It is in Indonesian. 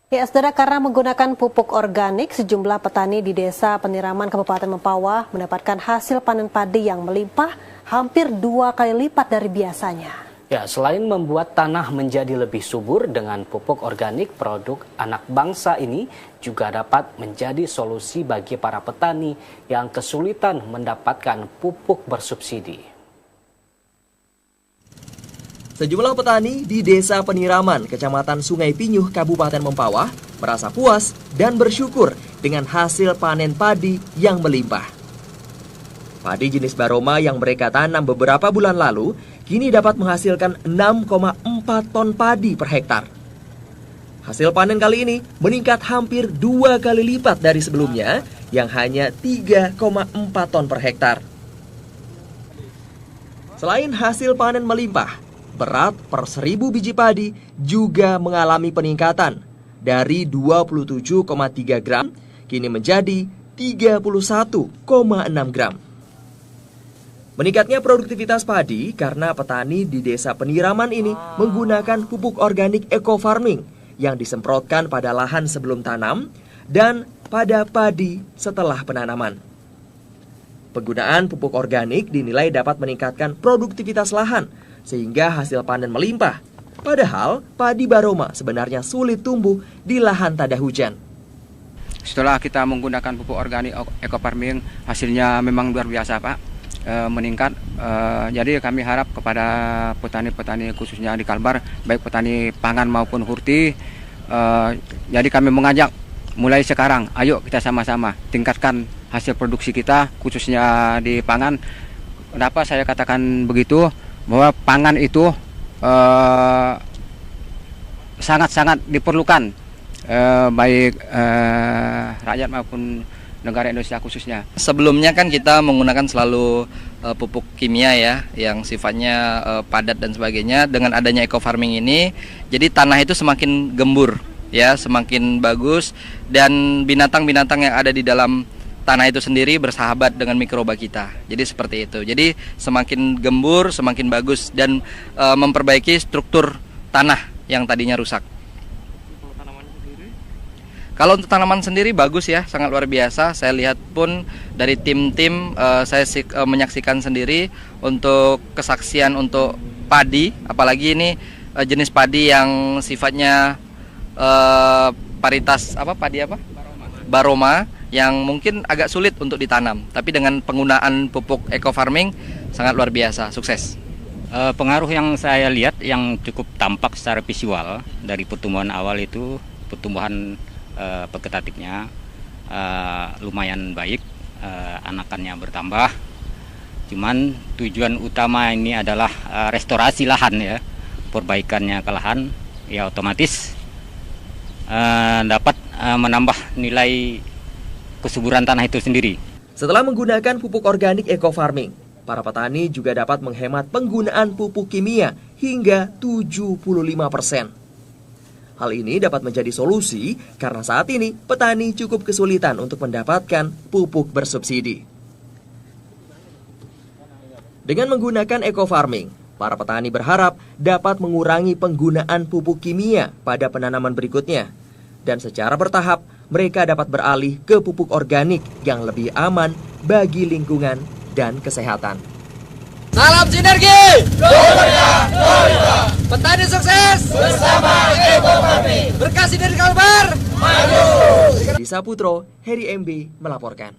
Ya, saudara, karena menggunakan pupuk organik, sejumlah petani di Desa Peniraman, Kabupaten Mempawah mendapatkan hasil panen padi yang melimpah hampir 2 kali lipat dari biasanya. Ya, selain membuat tanah menjadi lebih subur dengan pupuk organik, produk anak bangsa ini juga dapat menjadi solusi bagi para petani yang kesulitan mendapatkan pupuk bersubsidi. Sejumlah petani di Desa Peniraman, Kecamatan Sungai Pinyuh, Kabupaten Mempawah, merasa puas dan bersyukur dengan hasil panen padi yang melimpah. Padi jenis Baroma yang mereka tanam beberapa bulan lalu, kini dapat menghasilkan 6,4 ton padi per hektar. Hasil panen kali ini meningkat hampir 2 kali lipat dari sebelumnya, yang hanya 3,4 ton per hektar. Selain hasil panen melimpah, berat per 1.000 biji padi juga mengalami peningkatan dari 27,3 gram kini menjadi 31,6 gram. Meningkatnya produktivitas padi karena petani di Desa Peniraman ini menggunakan pupuk organik eco farming yang disemprotkan pada lahan sebelum tanam dan pada padi setelah penanaman. Penggunaan pupuk organik dinilai dapat meningkatkan produktivitas lahan sehingga hasil panen melimpah. Padahal padi Baroma sebenarnya sulit tumbuh di lahan tak ada hujan. Setelah kita menggunakan pupuk organik eco farming, hasilnya memang luar biasa, Pak. Meningkat. Jadi kami harap kepada petani-petani khususnya di Kalbar, baik petani pangan maupun hurti. Jadi kami mengajak mulai sekarang, ayo kita sama-sama tingkatkan hasil produksi kita khususnya di pangan. Kenapa saya katakan begitu? Bahwa pangan itu sangat-sangat diperlukan baik rakyat maupun negara Indonesia khususnya. Sebelumnya kan kita menggunakan selalu pupuk kimia ya, yang sifatnya padat dan sebagainya. Dengan adanya eco farming ini, jadi tanah itu semakin gembur ya, semakin bagus, dan binatang-binatang yang ada di dalam tanah itu sendiri bersahabat dengan mikroba kita. Jadi seperti itu. Jadi semakin gembur, semakin bagus dan memperbaiki struktur tanah yang tadinya rusak. Kalau untuk tanaman sendiri bagus ya, sangat luar biasa. Saya lihat pun dari tim-tim saya menyaksikan sendiri untuk kesaksian untuk padi, apalagi ini jenis padi yang sifatnya paritas padi Baroma yang mungkin agak sulit untuk ditanam, tapi dengan penggunaan pupuk eco farming sangat luar biasa, sukses. Pengaruh yang saya lihat yang cukup tampak secara visual dari pertumbuhan awal itu, pertumbuhan vegetatifnya lumayan baik, anakannya bertambah. Cuman tujuan utama ini adalah restorasi lahan ya, perbaikannya ke lahan, ya otomatis dapat menambah nilai kesuburan tanah itu sendiri. Setelah menggunakan pupuk organik eco farming, para petani juga dapat menghemat penggunaan pupuk kimia hingga 75%. Hal ini dapat menjadi solusi karena saat ini petani cukup kesulitan untuk mendapatkan pupuk bersubsidi. Dengan menggunakan eco farming, para petani berharap dapat mengurangi penggunaan pupuk kimia pada penanaman berikutnya. Dan secara bertahap, mereka dapat beralih ke pupuk organik yang lebih aman bagi lingkungan dan kesehatan. Salam sinergi! Petani sukses! Bersama Eco Farming! Berkah dari Kalbar! Maju! Di Saputro, Heri MB melaporkan.